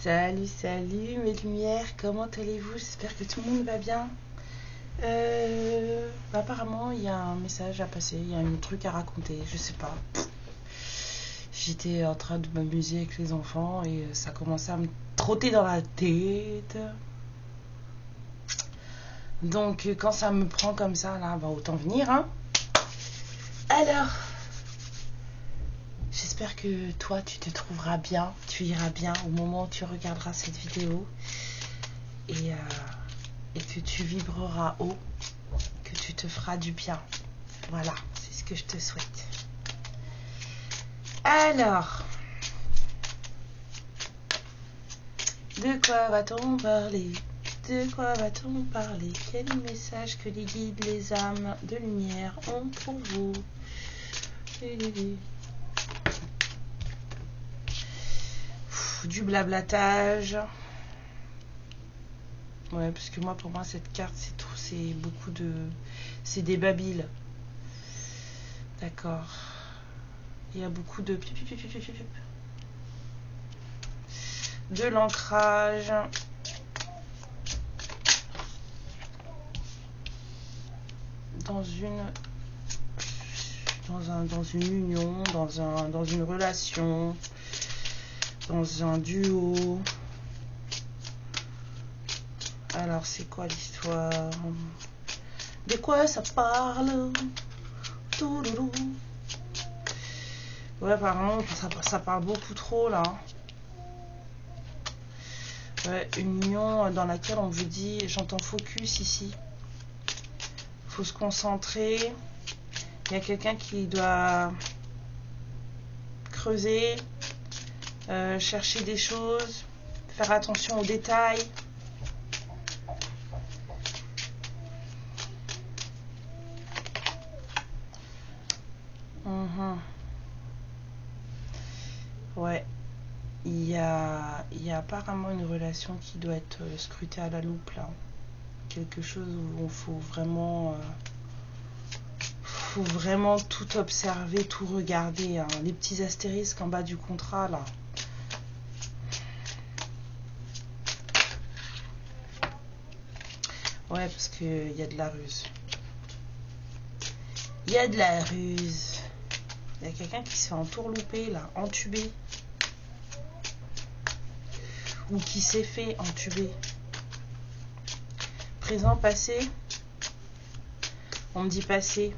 Salut, salut mes lumières, comment allez-vous? J'espère que tout le monde va bien. Apparemment, il y a un message à passer, il y a un truc à raconter, je sais pas. J'étais en train de m'amuser avec les enfants et ça commençait à me trotter dans la tête. Donc, quand ça me prend comme ça, là, bah, autant venir, hein. Alors, j'espère que toi, tu te trouveras bien, tu iras bien au moment où tu regarderas cette vidéo et que tu vibreras haut, que tu te feras du bien. Voilà, c'est ce que je te souhaite. Alors, de quoi va-t-on parler? De quoi va-t-on parler? Quel message que les guides, les âmes de lumière ont pour vous? Du blablatage. Ouais, parce que moi, pour moi, cette carte, c'est tout, c'est beaucoup de... C'est des babiles. D'accord. Il y a beaucoup de... De l'ancrage. Dans une union, dans une relation, dans un duo. Alors, c'est quoi l'histoire? De quoi ça parle? Touloulou. Ouais, apparemment, ça parle beaucoup trop, là. Ouais, une union dans laquelle on vous dit, j'entends focus ici. Faut se concentrer. Il y a quelqu'un qui doit creuser, chercher des choses, faire attention aux détails. Ouais, il y a apparemment une relation qui doit être scrutée à la loupe là. Quelque chose où il faut vraiment tout observer, tout regarder, hein. Les petits astérisques en bas du contrat là. Ouais, parce qu'il y a de la ruse. Il y a de la ruse. Il y a quelqu'un qui se fait entourlouper là, entubé. Ou qui s'est fait entuber. Présent, passé. On me dit passé.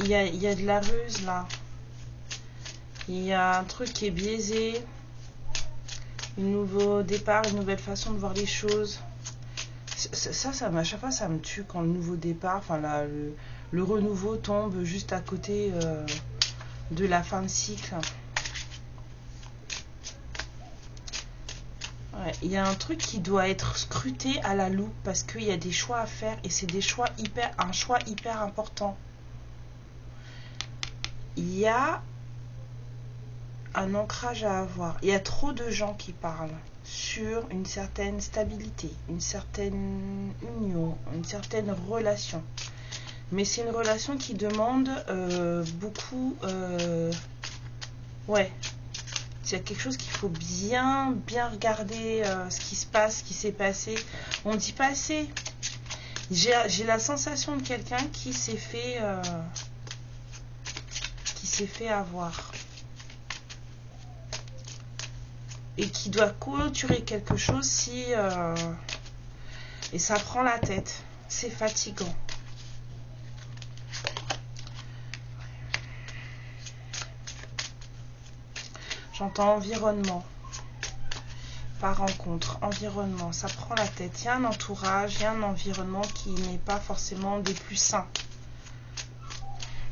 Il y a de la ruse là. Il y a un truc qui est biaisé. Un nouveau départ, une nouvelle façon de voir les choses. À chaque fois, ça me tue quand le nouveau départ, enfin là, le renouveau tombe juste à côté de la fin de cycle. Ouais, il y a un truc qui doit être scruté à la loupe parce qu'il y a des choix à faire et c'est des choix un choix hyper important. Il y a un ancrage à avoir. Il y a trop de gens qui parlent sur une certaine stabilité, une certaine union, une certaine relation. Mais c'est une relation qui demande beaucoup... ouais. Il y a quelque chose qu'il faut bien regarder ce qui se passe, ce qui s'est passé. On dit passé. J'ai la sensation de quelqu'un qui s'est fait avoir. Et qui doit clôturer quelque chose si... et ça prend la tête. C'est fatigant. J'entends environnement. Pas rencontre, environnement. Ça prend la tête. Il y a un entourage, il y a un environnement qui n'est pas forcément des plus sains.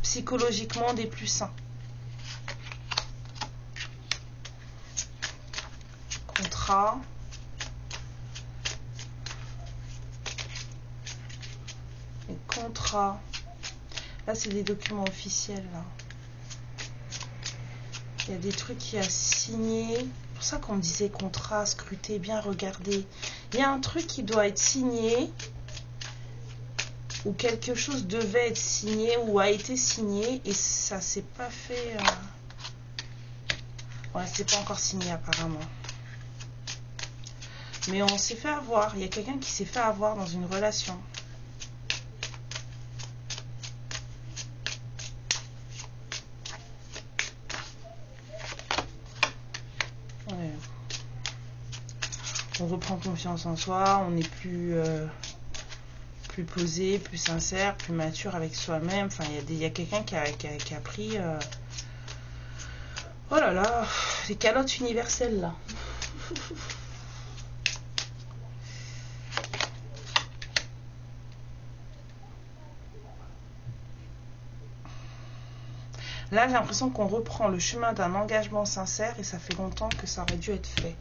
Psychologiquement des plus sains. contrat. Les contrats. Là, c'est des documents officiels. Là. Il y a des trucs qui a signé. C'est pour ça qu'on me disait contrat, scruter, bien regarder. Il y a un truc qui doit être signé. Ou quelque chose devait être signé ou a été signé. Et ça s'est pas fait... Ouais, c'est pas encore signé apparemment. Mais on s'est fait avoir. Il y a quelqu'un qui s'est fait avoir dans une relation. Ouais. On reprend confiance en soi. On n'est plus, plus posé, plus sincère, plus mature avec soi-même. Enfin, il y a quelqu'un qui a pris... Oh là là, les calottes universelles là. Là, j'ai l'impression qu'on reprend le chemin d'un engagement sincère et ça fait longtemps que ça aurait dû être fait.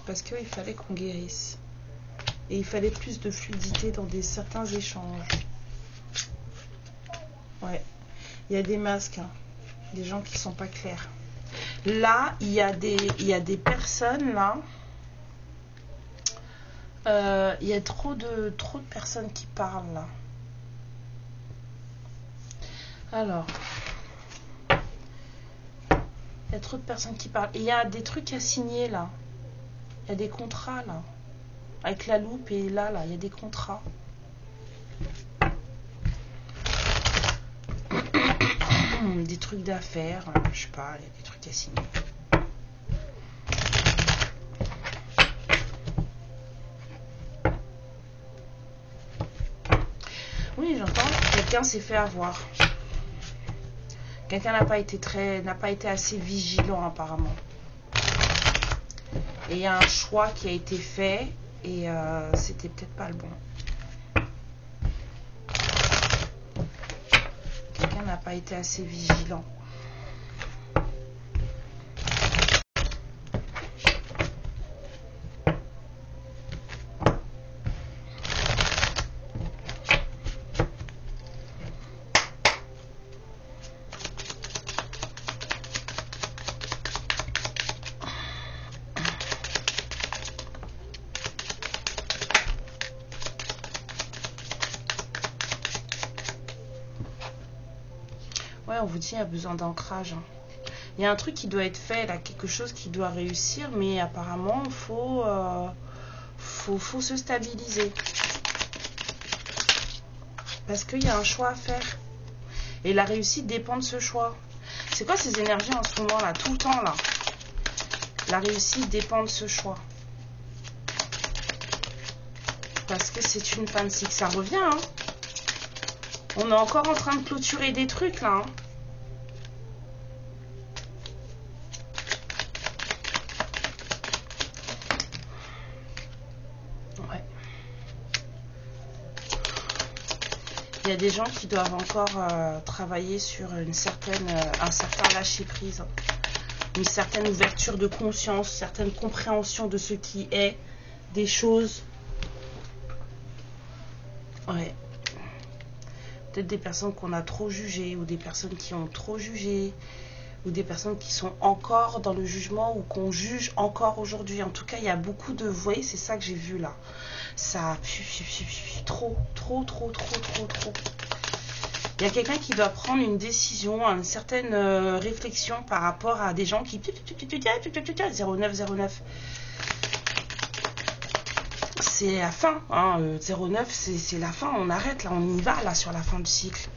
Parce qu'il fallait qu'on guérisse. Et il fallait plus de fluidité dans certains échanges. Ouais. Il y a des masques, hein. Des gens qui sont pas clairs. Là, il y a des personnes là. Il y a trop de personnes qui parlent là. Alors, il y a trop de personnes qui parlent. Et il y a des trucs à signer là. Il y a des contrats là. Avec la loupe et là, il y a des contrats. Des trucs d'affaires, je sais pas, il y a des trucs à signer. Oui, j'entends. Quelqu'un s'est fait avoir. Quelqu'un n'a pas été assez vigilant apparemment. Et il y a un choix qui a été fait et c'était peut-être pas le bon. Quelqu'un n'a pas été assez vigilant. Ouais, on vous dit, il y a besoin d'ancrage. Il y a un truc qui doit être fait, là, quelque chose qui doit réussir, mais apparemment, il faut se stabiliser. Parce qu'il y a un choix à faire. Et la réussite dépend de ce choix. C'est quoi ces énergies en ce moment, là, tout le temps, là? La réussite dépend de ce choix. Parce que c'est une fin de cycle. Ça revient, hein. On est encore en train de clôturer des trucs, là, hein. Ouais. Il y a des gens qui doivent encore travailler sur un certain lâcher-prise. Une certaine ouverture de conscience, certaine compréhension de ce qui est, des choses. Ouais. Peut-être des personnes qu'on a trop jugées, ou des personnes qui ont trop jugé, ou des personnes qui sont encore dans le jugement, ou qu'on juge encore aujourd'hui. En tout cas, il y a beaucoup de... Vous voyez, c'est ça que j'ai vu là. Ça... Trop. Il y a quelqu'un qui doit prendre une décision, une certaine réflexion par rapport à des gens qui... 0909. C'est la fin, hein. 09, c'est la fin, on arrête là, on y va là sur la fin du cycle.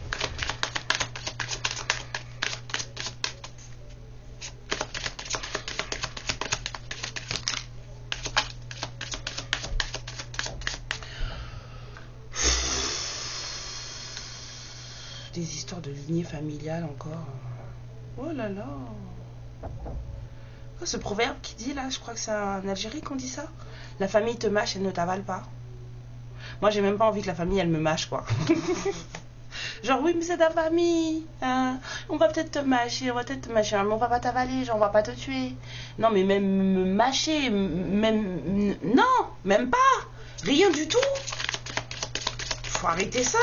Des histoires de lignée familiale encore. Oh là là. Ce proverbe qui dit là, je crois que c'est en Algérie qu'on dit ça. La famille te mâche, elle ne t'avale pas. Moi, j'ai même pas envie que la famille, elle me mâche, quoi. Genre, oui, mais c'est ta famille. Hein. On va peut-être te mâcher, on va peut-être te mâcher, mais on va pas t'avaler, genre, on va pas te tuer. Non, mais même me mâcher, même... Non, même pas. Rien du tout. Faut arrêter ça.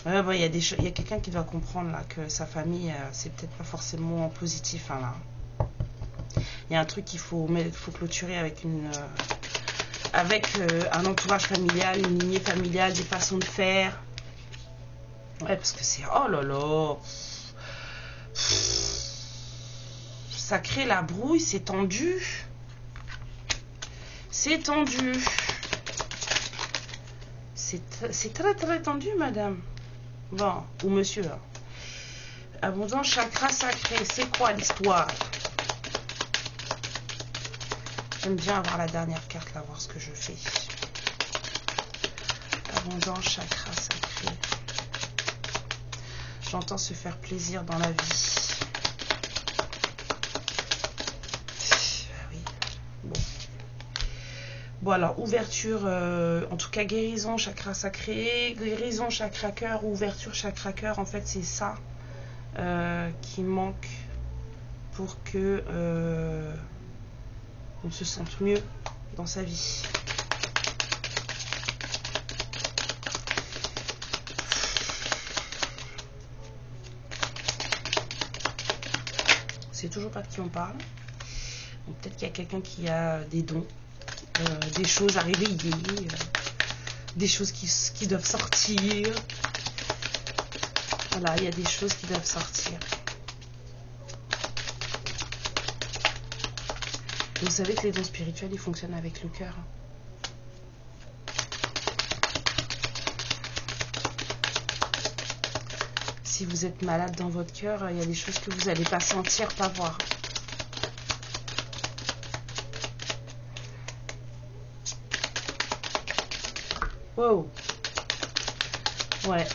Ouais, bon, il y a il y a quelqu'un qui doit comprendre là que sa famille, c'est peut-être pas forcément positif. Hein, là. Il y a un truc qu'il faut clôturer avec un entourage familial, une lignée familiale, des façons de faire. Ouais, parce que c'est... Oh là là. Ça crée la brouille, c'est tendu. C'est tendu. C'est très très tendu, madame. Bon, ou monsieur. Abondant chakra sacré, c'est quoi l'histoire? J'aime bien avoir la dernière carte, là, voir ce que je fais. Abondant chakra sacré. J'entends se faire plaisir dans la vie. Oui. Bon. Bon, alors, ouverture, en tout cas, guérison, chakra sacré, guérison, chakra cœur, ouverture, chakra cœur, en fait, c'est ça qui manque pour que on se sente mieux dans sa vie. C'est toujours pas de qui on parle. Peut-être qu'il y a quelqu'un qui a des dons. Des choses à réveiller, des choses qui doivent sortir. Voilà, il y a des choses qui doivent sortir. Vous savez que les dons spirituels, ils fonctionnent avec le cœur. Si vous êtes malade dans votre cœur, il y a des choses que vous n'allez pas sentir, pas voir. Wow. Ouais.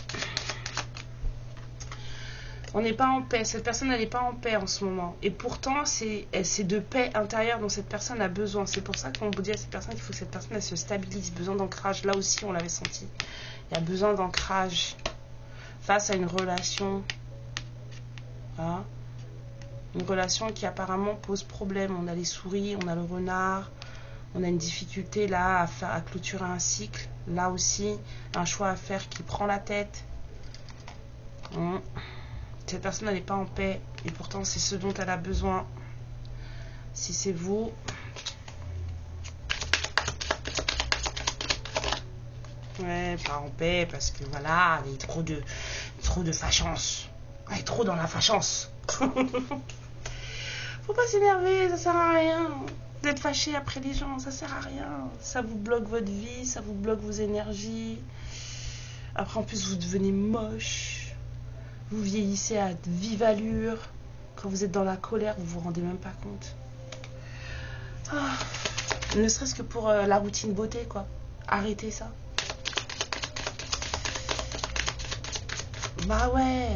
On n'est pas en paix. Cette personne, elle n'est pas en paix en ce moment. Et pourtant, c'est de paix intérieure dont cette personne a besoin. C'est pour ça qu'on vous dit à cette personne qu'il faut que cette personne, elle se stabilise. Besoin d'ancrage. Là aussi, on l'avait senti. Il y a besoin d'ancrage face à une relation. Hein? Une relation qui apparemment pose problème. On a les souris, on a le renard. On a une difficulté là à clôturer un cycle. Là aussi, un choix à faire qui prend la tête. Cette personne n'est pas en paix. Et pourtant, c'est ce dont elle a besoin. Si c'est vous. Ouais, pas en paix parce que voilà, il y a trop de fachance. Elle est trop dans la fachance. Faut pas s'énerver, ça sert à rien. D'être fâché après les gens, ça sert à rien. Ça vous bloque votre vie, ça vous bloque vos énergies. Après, en plus, vous devenez moche. Vous vieillissez à vive allure. Quand vous êtes dans la colère, vous vous rendez même pas compte. Ne serait-ce que pour la routine beauté, quoi. Arrêtez ça. Bah ouais.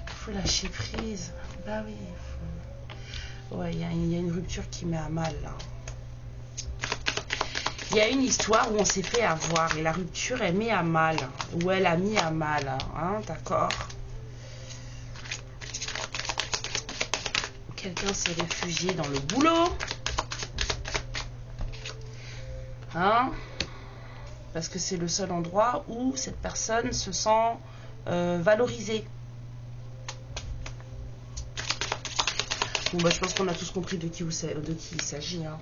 Faut lâcher prise. Bah oui. Ouais, il y a une rupture qui met à mal, là. Il y a une histoire où on s'est fait avoir et la rupture, elle met à mal. Ou elle a mis à mal, hein, d'accord? Quelqu'un s'est réfugié dans le boulot. Hein? Parce que c'est le seul endroit où cette personne se sent valorisée. Bon, bah, je pense qu'on a tous compris de qui il s'agit. Hein.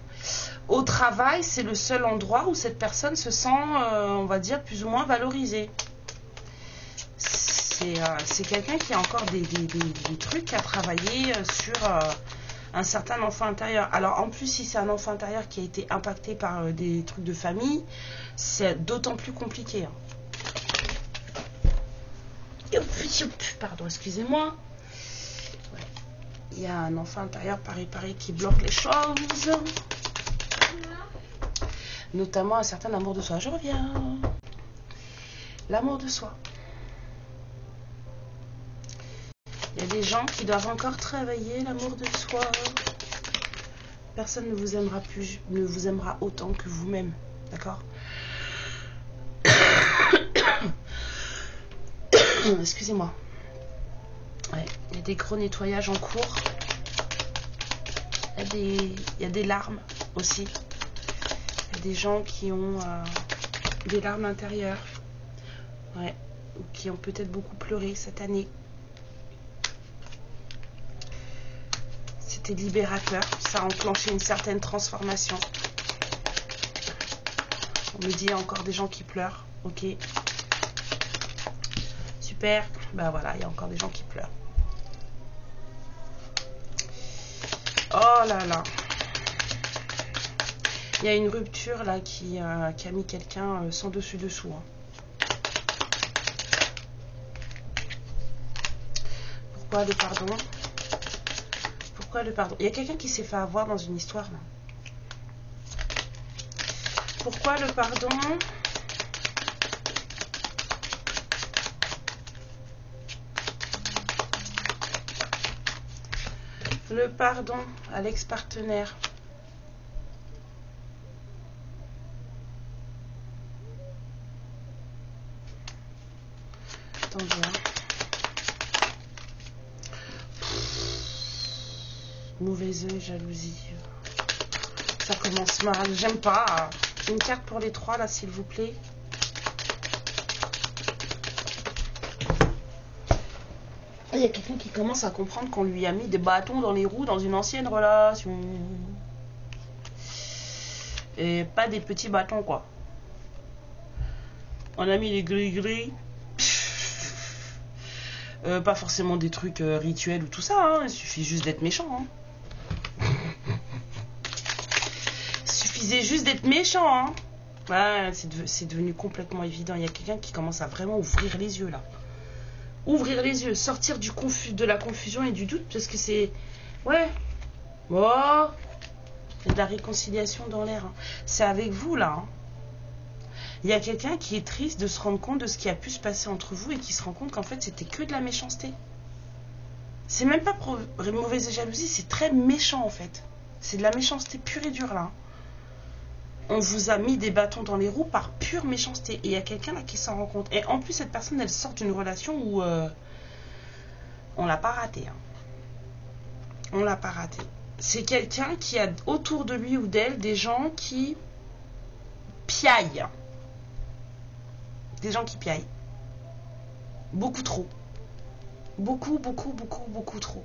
Au travail, c'est le seul endroit où cette personne se sent, on va dire, plus ou moins valorisée. C'est quelqu'un qui a encore des trucs à travailler sur un certain enfant intérieur. Alors, en plus, si c'est un enfant intérieur qui a été impacté par des trucs de famille, c'est d'autant plus compliqué. Hein. Pardon, excusez-moi. Il y a un enfant intérieur pareil qui bloque les choses. Notamment un certain amour de soi. Je reviens. L'amour de soi. Il y a des gens qui doivent encore travailler l'amour de soi. Personne ne vous aimera plus, ne vous aimera autant que vous-même. D'accord? Excusez-moi. Ouais, il y a des gros nettoyages en cours. Il y a des larmes aussi. Il y a des gens qui ont des larmes intérieures. Ouais, ou qui ont peut-être beaucoup pleuré cette année. C'était libérateur. Ça a enclenché une certaine transformation. On me dit, il y a encore des gens qui pleurent. Ok. Super. Ben voilà, il y a encore des gens qui pleurent. Oh là là. Il y a une rupture là qui a mis quelqu'un sans dessus-dessous. Hein. Pourquoi le pardon? Pourquoi le pardon? Il y a quelqu'un qui s'est fait avoir dans une histoire là. Pourquoi le pardon? Le pardon à l'ex-partenaire. Attendez. Hein. Mauvais œil, jalousie. Ça commence mal. J'aime pas. Une carte pour les trois là, s'il vous plaît. Il y a quelqu'un qui commence à comprendre qu'on lui a mis des bâtons dans les roues dans une ancienne relation. Et pas des petits bâtons, quoi. On a mis les gris-gris. Pas forcément des trucs rituels ou tout ça. Hein. Il suffit juste d'être méchant. Hein. Il suffisait juste d'être méchant. Hein. Ouais, c'est devenu complètement évident. Il y a quelqu'un qui commence à vraiment ouvrir les yeux, là. Ouvrir les yeux, sortir de la confusion et du doute, parce que c'est... Ouais. Oh. Il y a de la réconciliation dans l'air. Hein. C'est avec vous, là. Hein. Il y a quelqu'un qui est triste de se rendre compte de ce qui a pu se passer entre vous et qui se rend compte qu'en fait, c'était que de la méchanceté. C'est même pas mauvaise jalousie, c'est très méchant, en fait. C'est de la méchanceté pure et dure, là. On vous a mis des bâtons dans les roues par pure méchanceté. Et il y a quelqu'un là qui s'en rend compte. Et en plus, cette personne, elle sort d'une relation où on l'a pas raté. Hein. On l'a pas raté. C'est quelqu'un qui a autour de lui ou d'elle des gens qui piaillent. Des gens qui piaillent. Beaucoup trop. Beaucoup, beaucoup, beaucoup, beaucoup trop.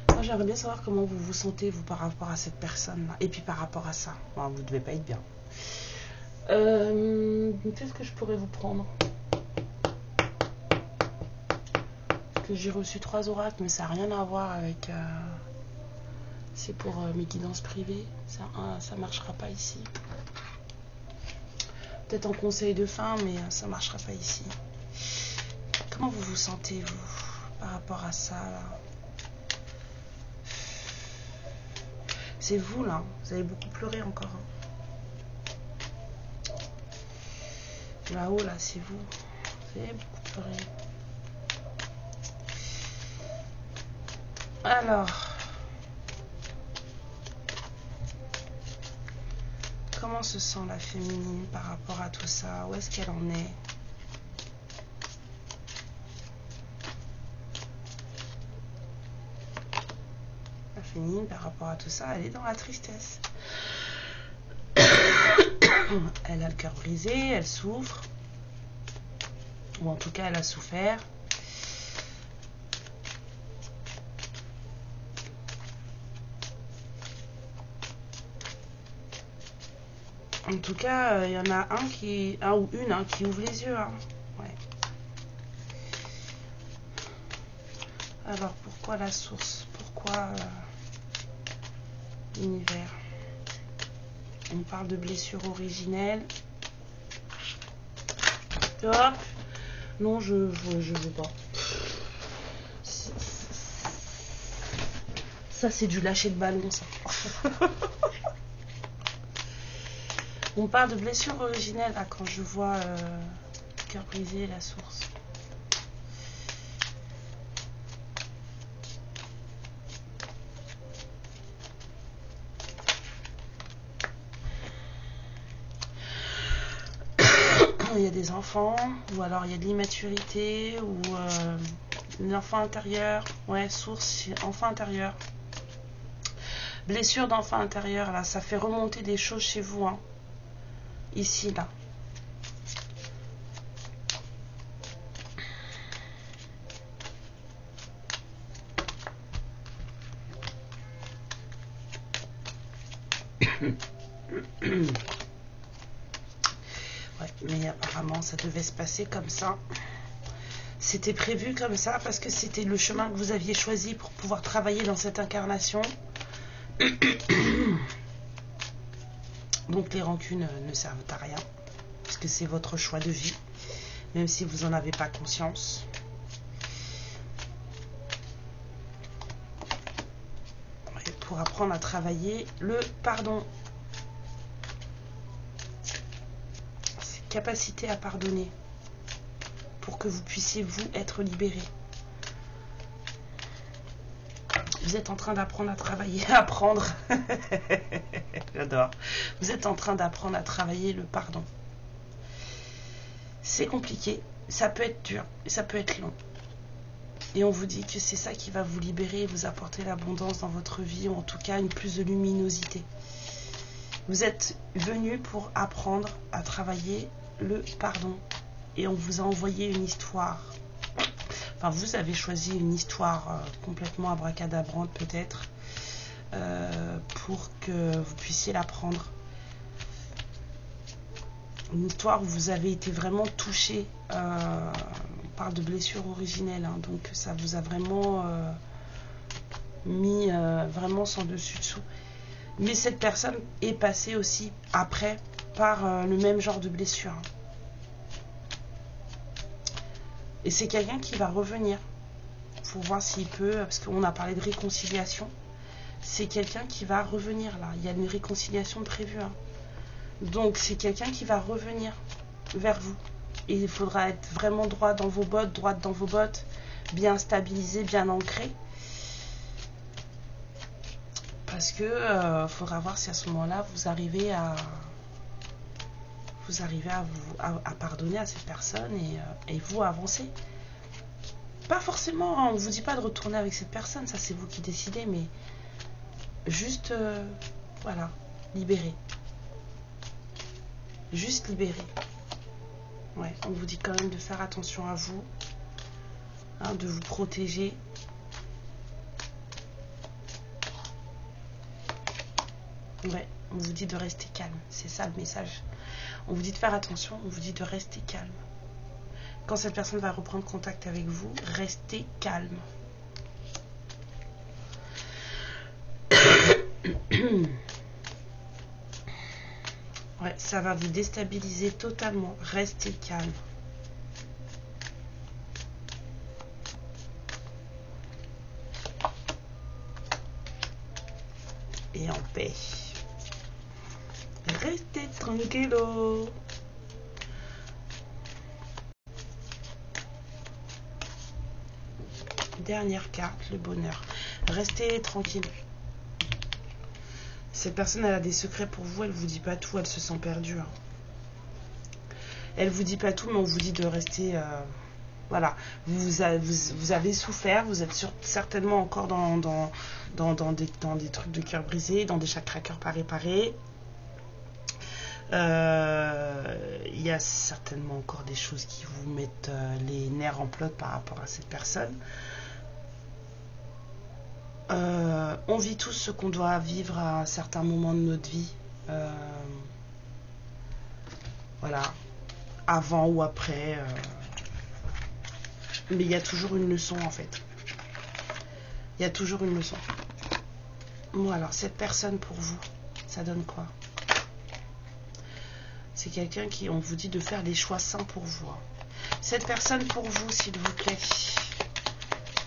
Moi, j'aimerais bien savoir comment vous vous sentez, vous, par rapport à cette personne-là. Et puis par rapport à ça. Bon, vous devez pas être bien. Qu'est-ce que je pourrais vous prendre? Parce que j'ai reçu 3 oracles, mais ça n'a rien à voir avec... C'est pour mes guidances privées. Ça marchera pas ici. Peut-être en conseil de fin, mais ça marchera pas ici. Comment vous vous sentez, vous, par rapport à ça, là? C'est vous, là. Vous avez beaucoup pleuré encore. Hein. Là-haut, là, c'est vous. Vous avez beaucoup pleuré. Alors. Comment se sent la féminine par rapport à tout ça? Où est-ce qu'elle en est? La féminine par rapport à tout ça, elle est dans la tristesse. Elle a le cœur brisé, elle souffre. Ou en tout cas, elle a souffert. En tout cas, il y en a un ou une qui ouvre les yeux. Hein. Ouais. Alors, pourquoi la source? Pourquoi l'univers? On parle de blessure originelle. Hop. Non, je veux pas. Ça, c'est du lâcher de ballon, ça. On parle de blessure originelle là, quand je vois cœur brisé, la source. il y a des enfants, ou alors il y a de l'immaturité, ou l'enfant intérieur. Ouais, source, enfant intérieur. Blessure d'enfant intérieur, là, ça fait remonter des choses chez vous, hein. Ici, là. Ouais, mais apparemment ça devait se passer comme ça. C'était prévu comme ça parce que c'était le chemin que vous aviez choisi pour pouvoir travailler dans cette incarnation. Donc les rancunes ne servent à rien puisque c'est votre choix de vie, même si vous n'en avez pas conscience. Ouais, pour apprendre à travailler le pardon. Capacité à pardonner pour que vous puissiez vous être libéré. Vous êtes en train d'apprendre à travailler, apprendre. J'adore. Vous êtes en train d'apprendre à travailler le pardon. C'est compliqué, ça peut être dur, ça peut être long. Et on vous dit que c'est ça qui va vous libérer et vous apporter l'abondance dans votre vie, ou en tout cas une plus de luminosité. Vous êtes venu pour apprendre à travailler le pardon. Et on vous a envoyé une histoire. Enfin, vous avez choisi une histoire complètement abracadabrante peut-être, pour que vous puissiez l'apprendre. Une histoire où vous avez été vraiment touché. On parle de blessure originelle, hein, donc ça vous a vraiment mis vraiment sans dessus-dessous. Mais cette personne est passée aussi après par le même genre de blessure. Et c'est quelqu'un qui va revenir pour voir s'il peut, parce qu'on a parlé de réconciliation. C'est quelqu'un qui va revenir là. Il y a une réconciliation prévue. Hein. Donc c'est quelqu'un qui va revenir vers vous. Et il faudra être vraiment droit dans vos bottes, droite dans vos bottes, bien stabilisé, bien ancré. Parce que faudra voir si à ce moment-là vous arrivez à pardonner à cette personne et vous avancer. Pas forcément, on ne vous dit pas de retourner avec cette personne, ça c'est vous qui décidez, mais juste voilà, libérer. Juste libérer. Ouais, on vous dit quand même de faire attention à vous, hein, de vous protéger. Ouais, on vous dit de rester calme, c'est ça le message. On vous dit de faire attention, on vous dit de rester calme. Quand cette personne va reprendre contact avec vous, restez calme. Ouais, ça va vous déstabiliser totalement. Restez calme. Et en paix. Restez tranquillo. Dernière carte, le bonheur. Restez tranquille. Cette personne, elle a des secrets pour vous. Elle vous dit pas tout. Elle se sent perdue. Hein. Elle vous dit pas tout, mais on vous dit de rester... voilà. Vous avez souffert. Vous êtes certainement encore dans des trucs de cœur brisé, dans des chakras cœur pas réparés. Il y a certainement encore des choses qui vous mettent les nerfs en plot par rapport à cette personne. On vit tous ce qu'on doit vivre à un certain moment de notre vie. Voilà. Avant ou après. Mais il y a toujours une leçon en fait. Il y a toujours une leçon. Bon alors, cette personne pour vous, ça donne quoi? C'est quelqu'un qui, on vous dit de faire des choix sains pour vous. Cette personne pour vous, s'il vous plaît.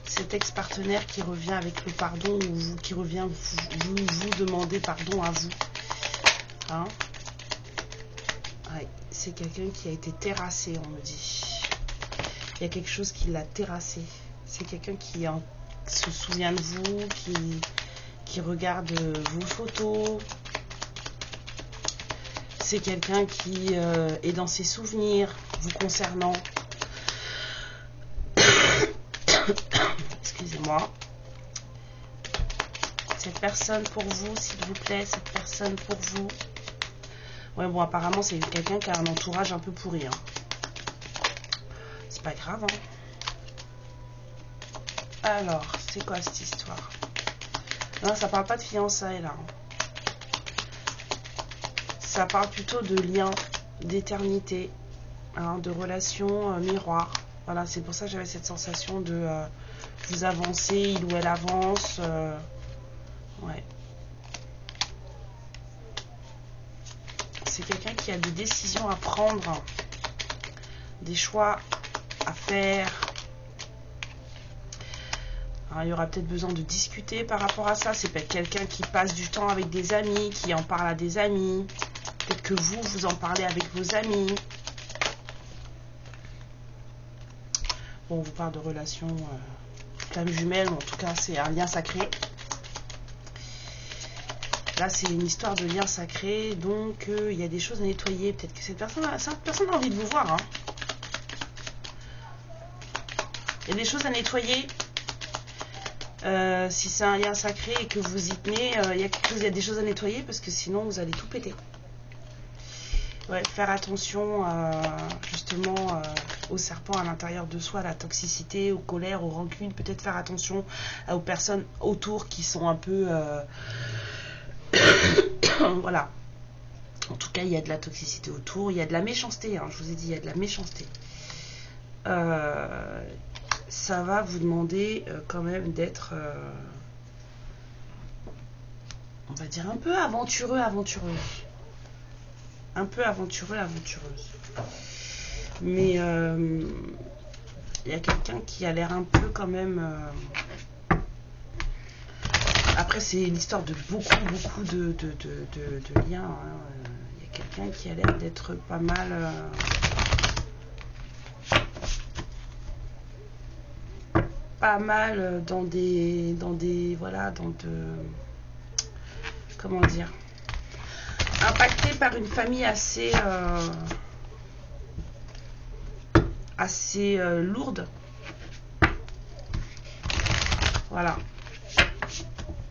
Cet ex-partenaire qui revient avec le pardon, ou vous qui revient vous demander pardon à vous. Hein? Ouais, c'est quelqu'un qui a été terrassé, on me dit. Il y a quelque chose qui l'a terrassé. C'est quelqu'un qui se souvient de vous, qui regarde vos photos. C'est quelqu'un qui est dans ses souvenirs vous concernant. Excusez-moi. Cette personne pour vous, s'il vous plaît, cette personne pour vous. Ouais, bon, apparemment, c'est quelqu'un qui a un entourage un peu pourri. Hein. C'est pas grave. Hein. Alors, c'est quoi cette histoire? Non, ça parle pas de fiançailles, là. Ça parle plutôt de liens, d'éternité, hein, de relations miroirs. Voilà, c'est pour ça que j'avais cette sensation de vous avancer, il ou elle avance. Ouais. C'est quelqu'un qui a des décisions à prendre, des choix à faire. Alors, il y aura peut-être besoin de discuter par rapport à ça. C'est peut-être quelqu'un qui passe du temps avec des amis, qui en parle à des amis. Peut-être que vous en parlez avec vos amis. Bon, on vous parle de relations flamme jumelle, en tout cas, c'est un lien sacré. Là, c'est une histoire de lien sacré, donc il y a des choses à nettoyer. Peut-être que cette personne a envie de vous voir. Hein. Il y a des choses à nettoyer. Si c'est un lien sacré et que vous y tenez, il y a des choses à nettoyer parce que sinon vous allez tout péter. Ouais, faire attention justement aux serpents à l'intérieur de soi, à la toxicité, aux colères, aux rancunes. Peut-être faire attention aux personnes autour qui sont un peu... voilà. En tout cas, il y a de la toxicité autour, il y a de la méchanceté. Hein, je vous ai dit, il y a de la méchanceté. Ça va vous demander quand même d'être, on va dire, un peu aventureux, aventureuse. Un peu aventureux, aventureuse. Mais il y a quelqu'un qui a l'air un peu quand même... Après, c'est l'histoire de beaucoup de liens. Hein. Il y a quelqu'un qui a l'air d'être pas mal... pas mal dans des voilà, dans de, comment dire, impacté par une famille assez lourde. Voilà,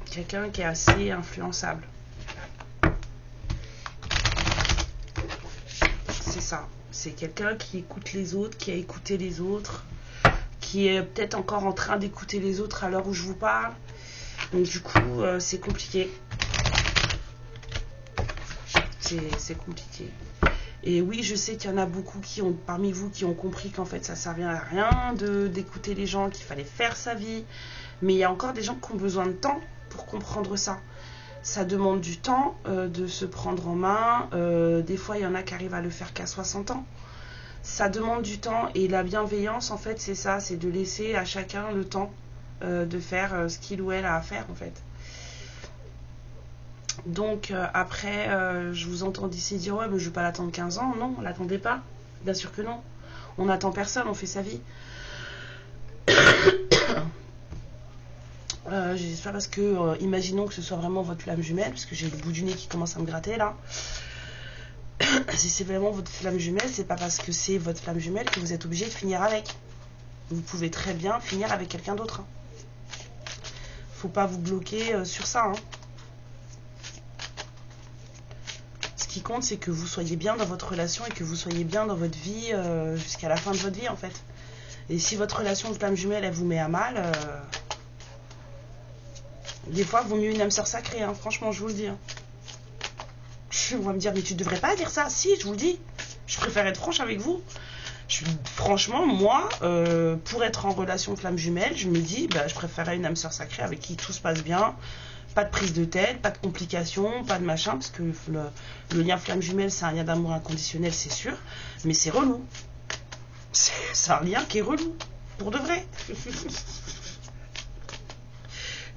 quelqu'un qui est assez influençable. C'est ça, c'est quelqu'un qui écoute les autres, qui a écouté les autres, qui est peut-être encore en train d'écouter les autres à l'heure où je vous parle. Donc du coup, c'est compliqué. C'est compliqué. Et oui, je sais qu'il y en a beaucoup parmi vous qui ont compris qu'en fait, ça ne servait à rien d'écouter les gens, qu'il fallait faire sa vie. Mais il y a encore des gens qui ont besoin de temps pour comprendre ça. Ça demande du temps de se prendre en main. Des fois, il y en a qui arrivent à le faire qu'à 60 ans. Ça demande du temps et la bienveillance, en fait, c'est ça, c'est de laisser à chacun le temps de faire ce qu'il ou elle a à faire, en fait. Donc, après, je vous entends d'ici dire, ouais, mais je ne vais pas l'attendre 15 ans. Non, on ne l'attendait pas. Bien sûr que non. On n'attend personne, on fait sa vie. J'espère parce que, imaginons que ce soit vraiment votre flamme jumelle, parce que j'ai le bout du nez qui commence à me gratter, là. Si c'est vraiment votre flamme jumelle, c'est pas parce que c'est votre flamme jumelle que vous êtes obligé de finir avec. Vous pouvez très bien finir avec quelqu'un d'autre. Hein. Faut pas vous bloquer sur ça. Hein. Ce qui compte, c'est que vous soyez bien dans votre relation et que vous soyez bien dans votre vie jusqu'à la fin de votre vie, en fait. Et si votre relation de flamme jumelle, elle vous met à mal, des fois, il vaut mieux une âme sœur sacrée. Hein. Franchement, je vous le dis. Hein. On va me dire, mais tu devrais pas dire ça. Si, je vous le dis. Je préfère être franche avec vous. Franchement, moi, pour être en relation flamme jumelle, je me dis, bah, je préférerais une âme sœur sacrée avec qui tout se passe bien. Pas de prise de tête, pas de complications, pas de machin. Parce que le lien flamme jumelle, c'est un lien d'amour inconditionnel, c'est sûr. Mais c'est relou. C'est un lien qui est relou. Pour de vrai.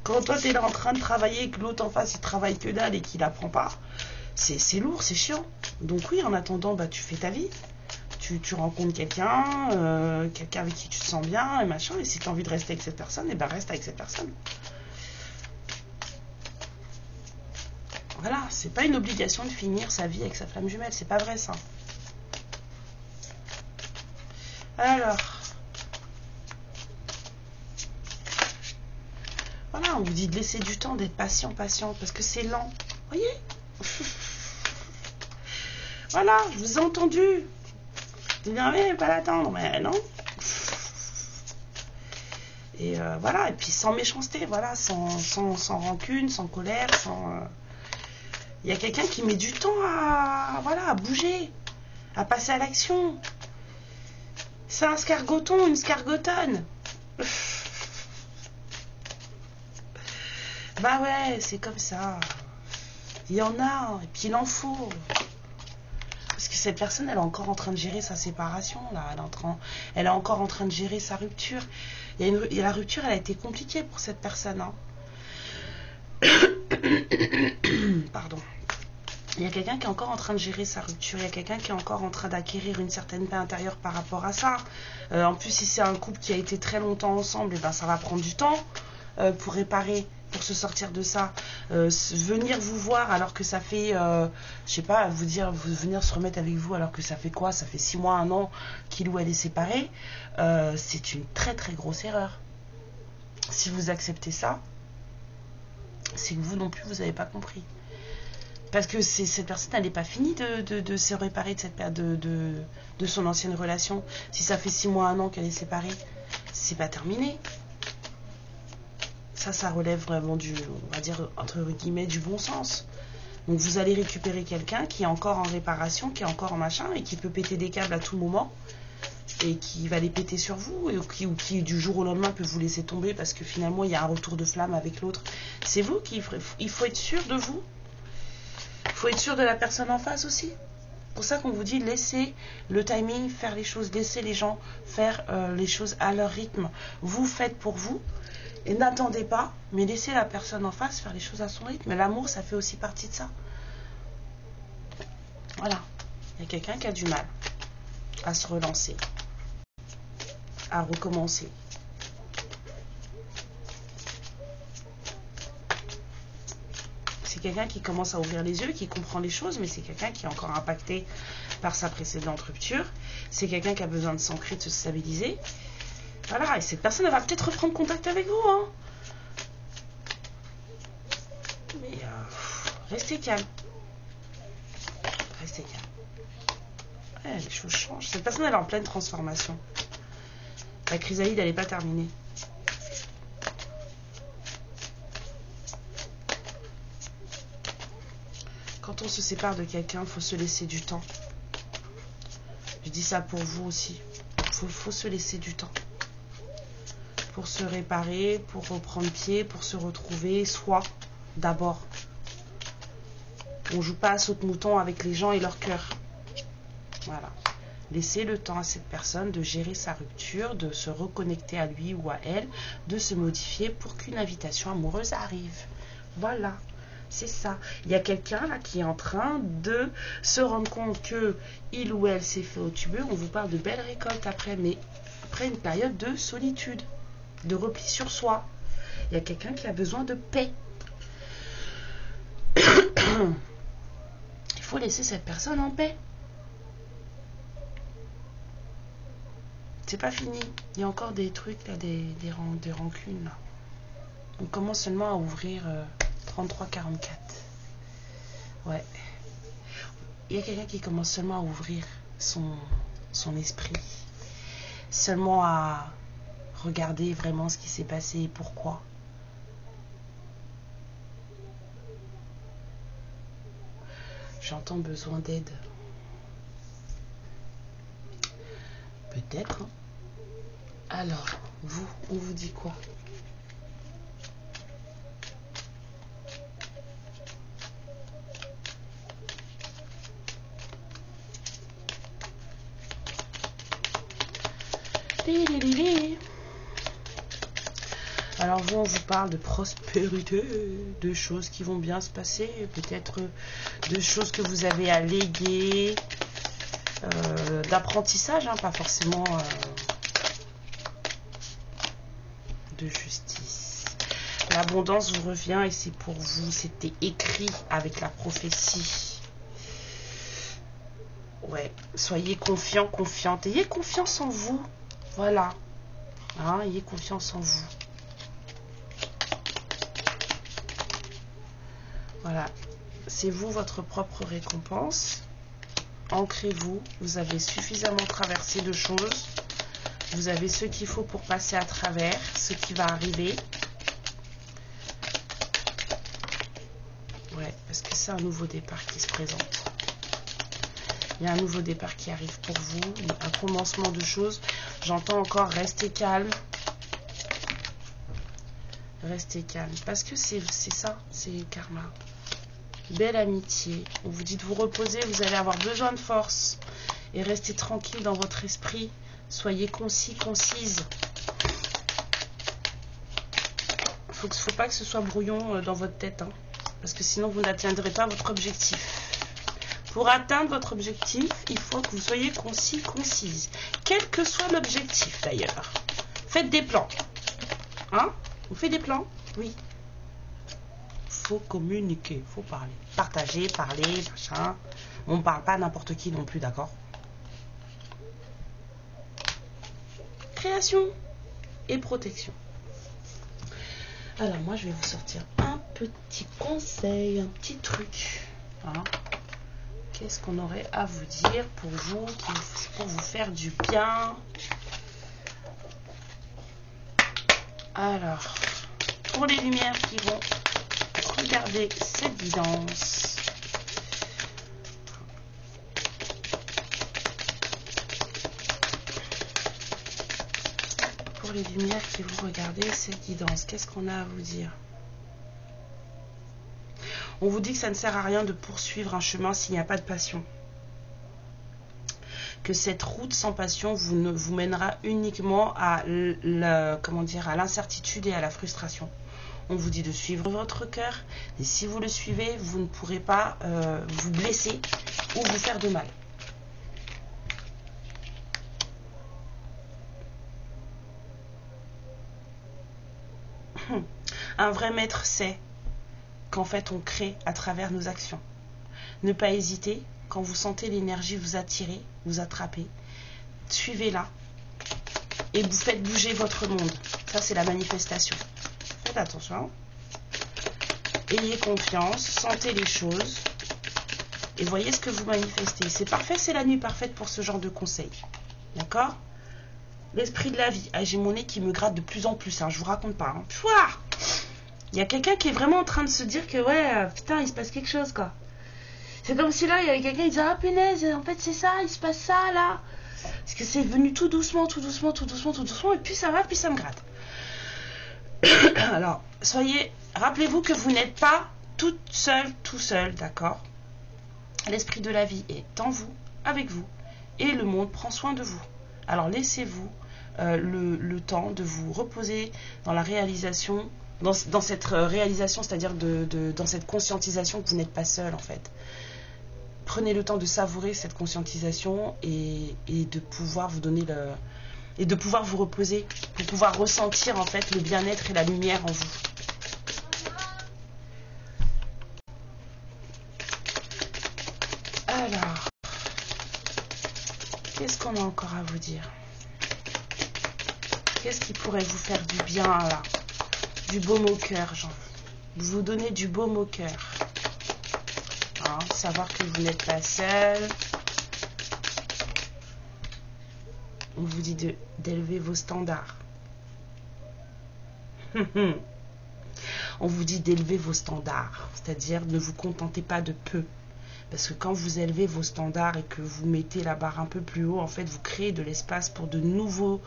Quand toi, t'es là en train de travailler et que l'autre en face, il travaille que dalle et qu'il apprend pas. C'est lourd, c'est chiant. Donc oui, en attendant, bah, tu fais ta vie. Tu rencontres quelqu'un, quelqu'un avec qui tu te sens bien, et machin. Et si tu as envie de rester avec cette personne, et ben reste avec cette personne. Voilà. c'est pas une obligation de finir sa vie avec sa flamme jumelle, c'est pas vrai ça. Alors, voilà, on vous dit de laisser du temps, d'être patient, patiente, parce que c'est lent. Voyez? Voilà, je vous ai entendu. Vous dites, mais pas l'attendre, mais non. Et voilà, et puis sans méchanceté, voilà, sans rancune, sans colère, sans... Il y a quelqu'un qui met du temps à, voilà, à bouger, à passer à l'action. C'est un scargoton, une scargotonne. Bah ouais, c'est comme ça. Il y en a, et puis il en faut. Parce que cette personne, elle est encore en train de gérer sa séparation, là. Elle est encore en train de gérer sa rupture. La rupture, elle a été compliquée pour cette personne. Hein. Pardon. Il y a quelqu'un qui est encore en train de gérer sa rupture. Il y a quelqu'un qui est encore en train d'acquérir une certaine paix intérieure par rapport à ça. En plus, si c'est un couple qui a été très longtemps ensemble, et ben, ça va prendre du temps pour réparer, pour se sortir de ça. Venir vous voir alors que ça fait, je sais pas, venir se remettre avec vous alors que ça fait quoi? Ça fait 6 mois, 1 an qu'il ou elle est séparé. C'est une très très grosse erreur. Si vous acceptez ça, c'est que vous non plus, vous n'avez pas compris. Parce que cette personne, elle n'est pas finie de se réparer de son ancienne relation. Si ça fait 6 mois, 1 an qu'elle est séparée, c'est pas terminé. Ça relève vraiment du, on va dire, entre guillemets, du bon sens. Donc vous allez récupérer quelqu'un qui est encore en réparation, qui est encore en machin, et qui peut péter des câbles à tout moment, et qui va les péter sur vous, ou qui du jour au lendemain peut vous laisser tomber, parce que finalement, il y a un retour de flamme avec l'autre. C'est vous il faut être sûr de vous. Il faut être sûr de la personne en face aussi. C'est pour ça qu'on vous dit laissez le timing faire les choses, laissez les gens faire les choses à leur rythme. Vous faites pour vous et n'attendez pas, mais laissez la personne en face faire les choses à son rythme. Mais l'amour, ça fait aussi partie de ça. Voilà. Il y a quelqu'un qui a du mal à se relancer, à recommencer. C'est quelqu'un qui commence à ouvrir les yeux, qui comprend les choses, mais c'est quelqu'un qui est encore impacté par sa précédente rupture. C'est quelqu'un qui a besoin de s'ancrer, de se stabiliser. Voilà, et cette personne, elle va peut-être reprendre contact avec vous. Hein. Mais restez calme. Restez calme. Ouais, les choses changent. Cette personne, elle est en pleine transformation. La chrysalide, elle n'est pas terminée. Quand on se sépare de quelqu'un, il faut se laisser du temps. Je dis ça pour vous aussi. Il faut se laisser du temps. Pour se réparer, pour reprendre pied, pour se retrouver, soi, d'abord. On ne joue pas à saute-mouton avec les gens et leur cœur. Voilà. Laissez le temps à cette personne de gérer sa rupture, de se reconnecter à lui ou à elle, de se modifier pour qu'une invitation amoureuse arrive. Voilà. C'est ça. Il y a quelqu'un là qui est en train de se rendre compte que il ou elle s'est fait au tubeux. On vous parle de belles récoltes après, mais après une période de solitude, de repli sur soi. Il y a quelqu'un qui a besoin de paix. Il faut laisser cette personne en paix. C'est pas fini. Il y a encore des trucs là, des rancunes là. On commence seulement à ouvrir 33-44. Ouais. Il y a quelqu'un qui commence seulement à ouvrir son esprit. Seulement à regarder vraiment ce qui s'est passé et pourquoi. J'entends besoin d'aide. Peut-être. Hein. Alors, vous, on vous dit quoi ? Alors vous, on vous parle de prospérité, de choses qui vont bien se passer, peut-être de choses que vous avez à léguer, d'apprentissage, hein, pas forcément de justice. L'abondance vous revient et c'est pour vous. C'était écrit avec la prophétie. Ouais, soyez confiants, confiantes. Ayez confiance en vous. Voilà. Hein, ayez confiance en vous. Voilà. C'est vous votre propre récompense. Ancrez-vous. Vous avez suffisamment traversé de choses. Vous avez ce qu'il faut pour passer à travers ce qui va arriver. Ouais, parce que c'est un nouveau départ qui se présente. Il y a un nouveau départ qui arrive pour vous, un commencement de choses. J'entends encore rester calme. Restez calme. Parce que c'est ça, c'est karma. Belle amitié. On vous dit de vous reposer, vous allez avoir besoin de force. Et restez tranquille dans votre esprit. Soyez concis, concise. Faut pas que ce soit brouillon dans votre tête. Hein, parce que sinon, vous n'atteindrez pas votre objectif. Pour atteindre votre objectif, il faut que vous soyez concis, concise. Quel que soit l'objectif, d'ailleurs. Faites des plans. Hein? Vous faites des plans? Oui. Faut communiquer, faut parler. Partager, parler, machin. On ne parle pas à n'importe qui non plus, d'accord? Création et protection. Alors, moi, je vais vous sortir un petit conseil, un petit truc. Hein? Qu'est-ce qu'on aurait à vous dire pour vous, pour vous faire du bien? Alors, pour les lumières qui vont regarder cette guidance, pour les lumières qui vont regarder cette guidance, qu'est-ce qu'on a à vous dire? On vous dit que ça ne sert à rien de poursuivre un chemin s'il n'y a pas de passion. Que cette route sans passion vous mènera uniquement à l'incertitude et à la frustration. On vous dit de suivre votre cœur. Et si vous le suivez, vous ne pourrez pas vous blesser ou vous faire de mal. Un vrai maître sait qu'en fait on crée à travers nos actions. Ne pas hésiter, quand vous sentez l'énergie vous attirer, vous attraper, suivez-la et vous faites bouger votre monde. Ça c'est la manifestation. Faites attention. Ayez confiance, sentez les choses et voyez ce que vous manifestez. C'est parfait, c'est la nuit parfaite pour ce genre de conseils. D'accord? L'esprit de la vie. Ah, j'ai mon nez qui me gratte de plus en plus, hein, je vous raconte pas. Hein. Il y a quelqu'un qui est vraiment en train de se dire que ouais, putain, il se passe quelque chose, quoi. C'est comme si là, il y avait quelqu'un qui disait, ah punaise, en fait c'est ça, il se passe ça, là. Parce que c'est venu tout doucement, tout doucement, tout doucement, tout doucement, et puis ça va, puis ça me gratte. Alors, rappelez-vous que vous n'êtes pas toute seule, tout seul, d'accord? L'esprit de la vie est en vous, avec vous, et le monde prend soin de vous. Alors laissez-vous le temps de vous reposer dans la réalisation, dans cette réalisation, c'est-à-dire dans cette conscientisation que vous n'êtes pas seul en fait. Prenez le temps de savourer cette conscientisation et de pouvoir vous donner et de pouvoir vous reposer pour pouvoir ressentir en fait le bien-être et la lumière en vous. Alors, qu'est-ce qu'on a encore à vous dire? Qu'est-ce qui pourrait vous faire du bien là? Du baume au cœur, genre. Vous donnez du baume au cœur. Hein, savoir que vous n'êtes pas seul. On vous dit d'élever vos standards. On vous dit d'élever vos standards. C'est-à-dire ne vous contentez pas de peu. Parce que quand vous élevez vos standards et que vous mettez la barre un peu plus haut, en fait, vous créez de l'espace pour de nouveaux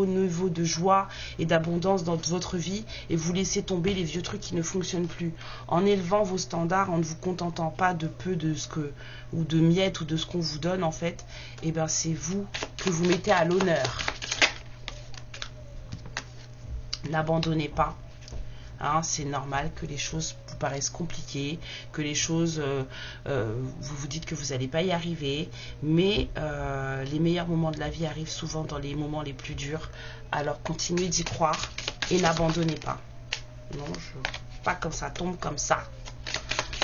niveaux de joie et d'abondance dans votre vie et vous laissez tomber les vieux trucs qui ne fonctionnent plus. En élevant vos standards, en ne vous contentant pas de peu ou de miettes ou de ce qu'on vous donne, en fait, et ben c'est vous que vous mettez à l'honneur. N'abandonnez pas. Hein, c'est normal que les choses vous paraissent compliquées, que les choses, vous vous dites que vous n'allez pas y arriver, mais les meilleurs moments de la vie arrivent souvent dans les moments les plus durs. Alors continuez d'y croire, Et n'abandonnez pas. Non, je veux pas quand ça tombe comme ça.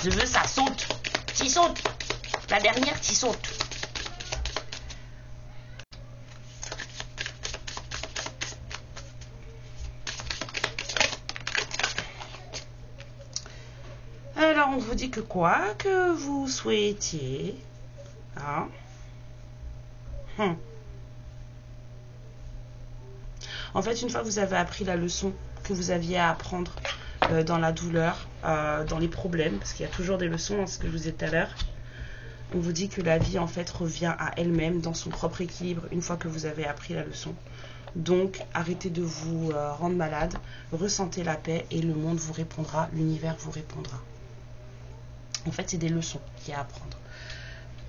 Je veux ça saute. T'y sautes. La dernière, t'y sautes. Alors, on vous dit que quoi que vous souhaitiez. Hein? En fait, une fois que vous avez appris la leçon que vous aviez à apprendre dans la douleur, dans les problèmes, parce qu'il y a toujours des leçons, hein, ce que je vous disais tout à l'heure, on vous dit que la vie, en fait, revient à elle-même dans son propre équilibre une fois que vous avez appris la leçon. Donc, arrêtez de vous rendre malade, ressentez la paix et le monde vous répondra, l'univers vous répondra. En fait, c'est des leçons qu'il y a à apprendre.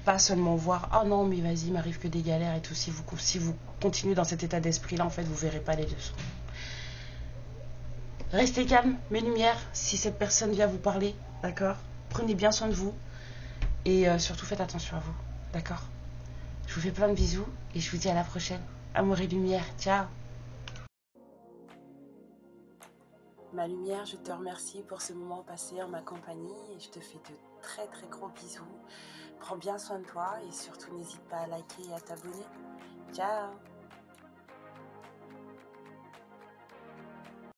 Pas seulement voir, oh non, mais vas-y, il m'arrive que des galères et tout. Si vous continuez dans cet état d'esprit-là, en fait, vous verrez pas les leçons. Restez calme, mes lumières, si cette personne vient vous parler, d'accord? Prenez bien soin de vous et surtout faites attention à vous, d'accord? Je vous fais plein de bisous et je vous dis à la prochaine. Amour et lumière, ciao! Ma lumière, je te remercie pour ce moment passé en ma compagnie et je te fais de très très gros bisous. Prends bien soin de toi et surtout n'hésite pas à liker et à t'abonner. Ciao!